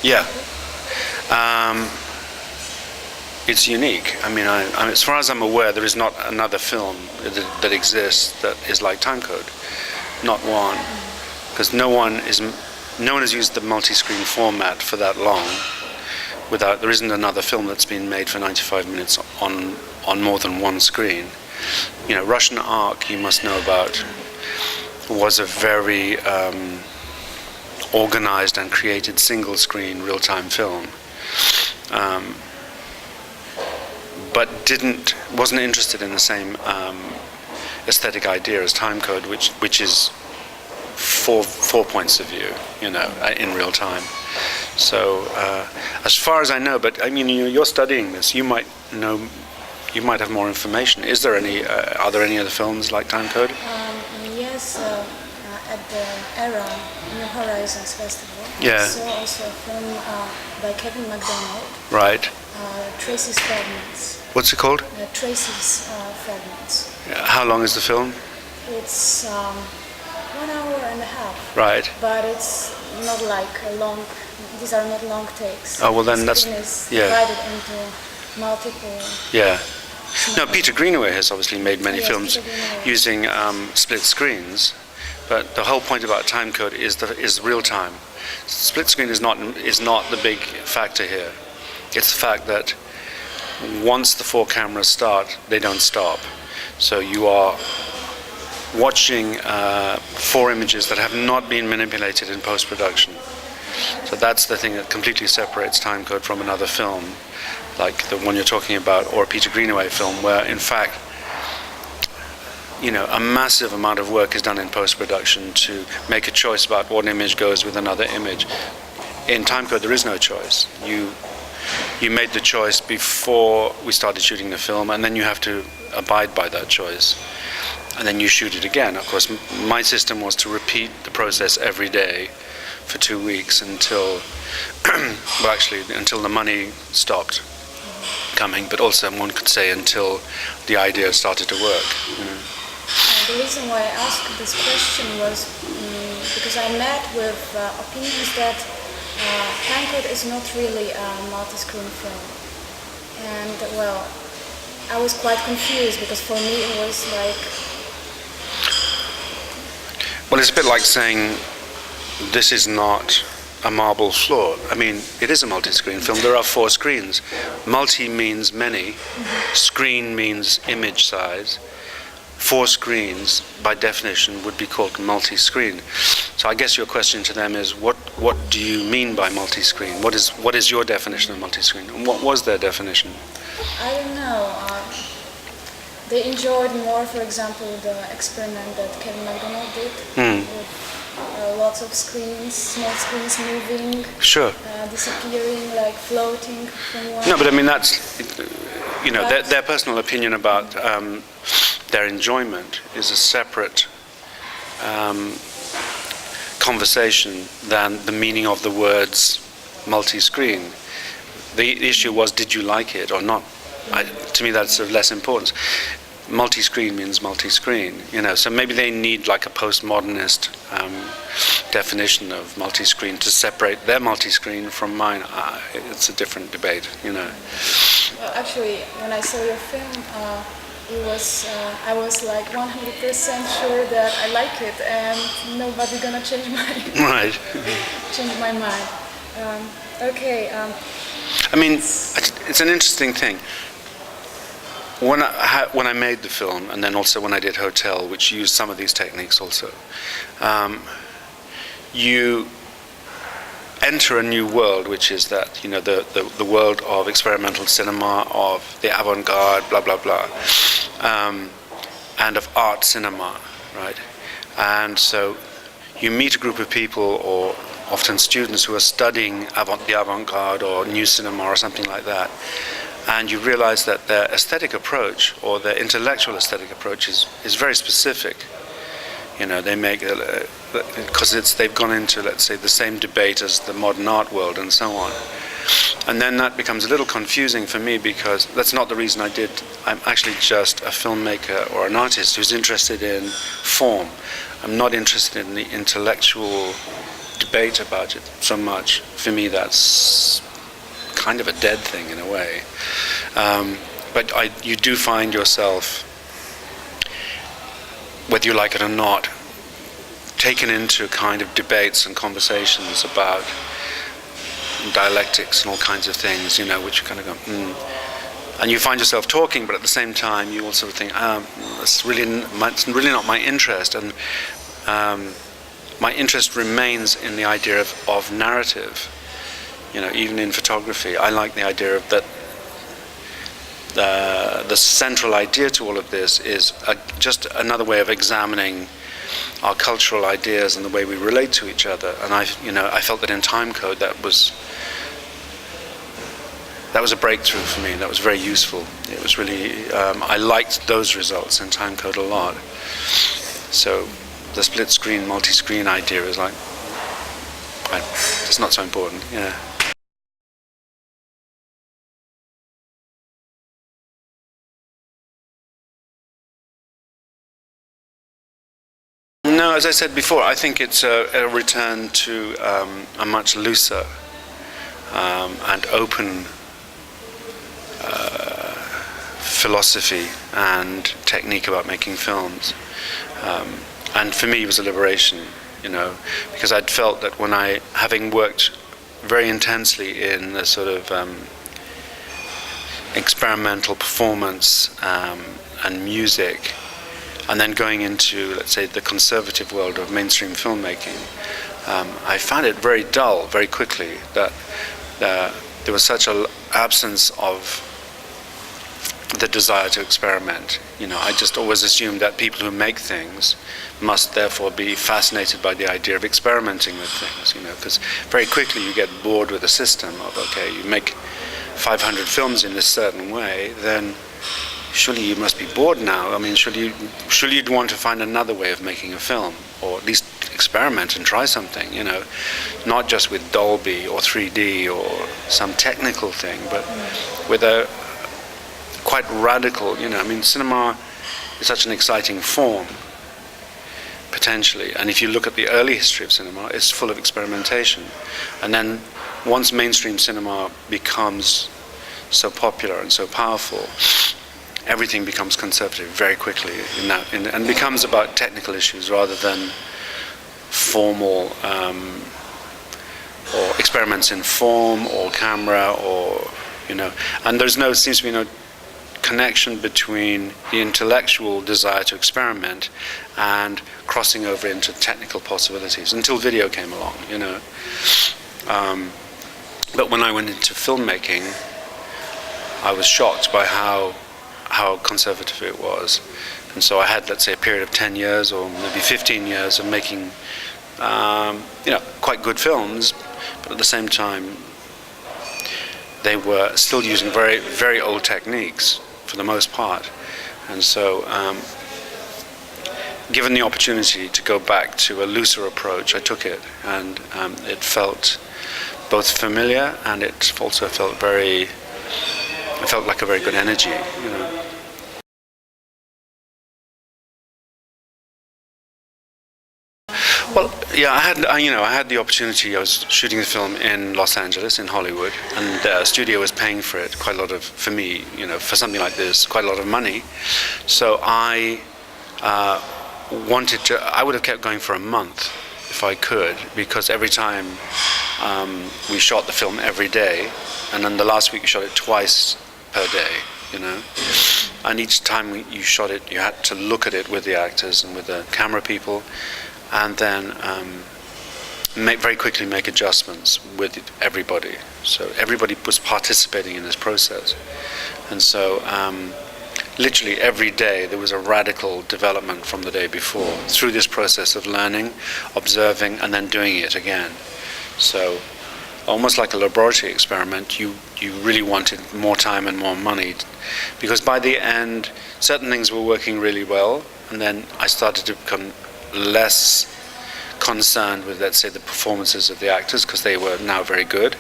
Yeah. It's unique. I mean, as far as I'm aware, there is not another film that exists that is like Timecode. Not one. Because no one has used the multi-screen format for that long. There isn't another film that's been made for 95 minutes on more than one screen. You know, Russian Ark, you must know about, was a very organized and created single-screen real-time film, but wasn't interested in the same aesthetic idea as Timecode, which is four points of view, you know, in real time. So, as far as I know, but I mean, you're studying this, you might have more information. Are there any other films like Timecode? Yes, at the ERA New Horizons Festival. Yeah. I saw also a film by Kevin MacDonald. Right. Tracy's Fragments. What's it called? Tracy's Fragments. How long is the film? It's 1 hour and a half. Right. But it's not like a long. These are not long takes. Oh well, then that's divided into multiple. Yeah. No, Peter Greenaway has obviously made many films using split screens, but the whole point about Timecode is real time. Split screen is not the big factor here. It's the fact that once the 4 cameras start, they don't stop. So you are watching 4 images that have not been manipulated in post-production. So that's the thing that completely separates Timecode from another film, like the one you're talking about, or a Peter Greenaway film, where in fact, you know, a massive amount of work is done in post-production to make a choice about what image goes with another image. In Timecode, there is no choice. You made the choice before we started shooting the film, and then you have to abide by that choice. And then you shoot it again. Of course, my system was to repeat the process every day for 2 weeks until, well, actually, until the money stopped coming, but also one could say until the idea started to work. You know. The reason why I asked this question was because I met with opinions that Timecode is not really a multi-screen film. And, well, I was quite confused because for me it was like... Well, it's a bit like saying this is not a marble floor. I mean, it is a multi-screen film. There are 4 screens. Multi means many. Screen means image size. 4 screens, by definition, would be called multi-screen. So I guess your question to them is, what do you mean by multi-screen? What is your definition of multi-screen? And what was their definition? I don't know. They enjoyed more, for example, the experiment that Kevin MacDonald did with lots of screens, small screens moving, sure, disappearing, like floating from one. No, but I mean that's, you know, their personal opinion about their enjoyment is a separate conversation than the meaning of the words multi-screen. The issue was, did you like it or not? To me, that's of less importance. Multi-screen means multi-screen, you know. So maybe they need like a postmodernist definition of multi-screen to separate their multi-screen from mine. It's a different debate, you know. Well, actually, when I saw your film, I was like 100% sure that I like it, and nobody gonna change my change my mind. Okay. I mean, it's an interesting thing. When I made the film, and then also when I did Hotel, which used some of these techniques also, you enter a new world, which is that, you know, the world of experimental cinema, of the avant-garde, blah blah blah, and of art cinema, right? And so you meet a group of people, or often students, who are studying the avant-garde or new cinema or something like that, and you realize that their aesthetic approach, or their intellectual aesthetic approach, is very specific. You know, they make, because they've gone into, let's say, the same debate as the modern art world and so on. And then that becomes a little confusing for me, because that's not the reason I did. I'm actually just a filmmaker or an artist who's interested in form. I'm not interested in the intellectual debate about it so much. For me, that's kind of a dead thing in a way. But you do find yourself, whether you like it or not, taken into kind of debates and conversations about dialectics and all kinds of things, which you kind of go, And you find yourself talking, but at the same time you also think, it's really not my interest. And my interest remains in the idea of narrative. Even in photography, I like the idea of that the central idea to all of this is just another way of examining our cultural ideas and the way we relate to each other. And I felt that in Timecode that was a breakthrough for me. That was very useful. It was really, I liked those results in Timecode a lot. So the split screen, multi-screen idea is like, it's not so important, yeah. No, as I said before, I think it's a return to a much looser and open philosophy and technique about making films. And for me it was a liberation, because I'd felt that having worked very intensely in the sort of experimental performance and music, and then going into, let's say, the conservative world of mainstream filmmaking, I found it very dull very quickly, that there was such an absence of the desire to experiment. I just always assumed that people who make things must therefore be fascinated by the idea of experimenting with things, because very quickly you get bored with the system of, okay, you make 500 films in this certain way, then surely you must be bored now. I mean, surely you'd want to find another way of making a film, or at least experiment and try something, not just with Dolby or 3D or some technical thing, but with a quite radical, cinema is such an exciting form, potentially, and if you look at the early history of cinema, it's full of experimentation. And then once mainstream cinema becomes so popular and so powerful, everything becomes conservative very quickly and becomes about technical issues rather than formal or experiments in form or camera or and seems to be no connection between the intellectual desire to experiment and crossing over into technical possibilities until video came along, but when I went into filmmaking, I was shocked by how conservative it was. And so I had, let's say, a period of 10 years or maybe 15 years of making quite good films, but at the same time they were still using very, very old techniques for the most part. And so given the opportunity to go back to a looser approach, I took it, and it felt both familiar and it also felt like a very good energy, Well, yeah, I had the opportunity. I was shooting the film in Los Angeles, in Hollywood, and the studio was paying for it quite a lot for me, for something like this, quite a lot of money. So I I would have kept going for a month if I could, because every time we shot the film every day, and then the last week we shot it twice per day, and each time you shot it, you had to look at it with the actors and with the camera people, and then very quickly make adjustments with everybody. So everybody was participating in this process. And so literally every day there was a radical development from the day before through this process of learning, observing, and then doing it again. So almost like a laboratory experiment, you really wanted more time and more money, because by the end certain things were working really well, and then I started to become less concerned with, let's say, the performances of the actors, because they were now very good.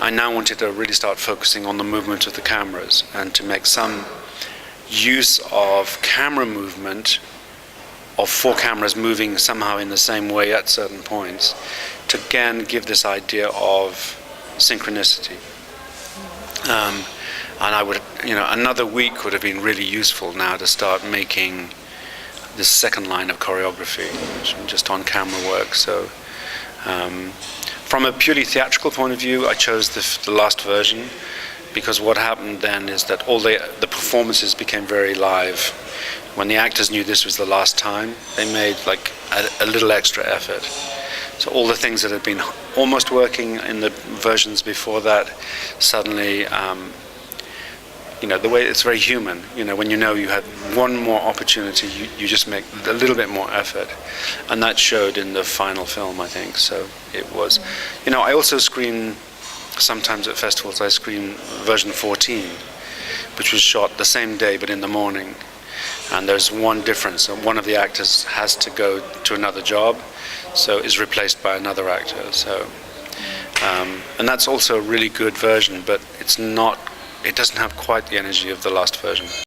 I now wanted to really start focusing on the movement of the cameras and to make some use of camera movement, of four cameras moving somehow in the same way at certain points, to again give this idea of synchronicity. And I would, another week would have been really useful now to start making this second line of choreography, just on camera work. So from a purely theatrical point of view, I chose the last version, because what happened then is that all the performances became very live. When the actors knew this was the last time, they made like a little extra effort. So all the things that had been almost working in the versions before that, suddenly, the way it's very human. When you had one more opportunity, you just make a little bit more effort, and that showed in the final film, I think. So it was, I also screen sometimes at festivals. I screen version 14, which was shot the same day but in the morning. And there's one difference. One of the actors has to go to another job, so is replaced by another actor. So, and that's also a really good version, but it doesn't have quite the energy of the last version.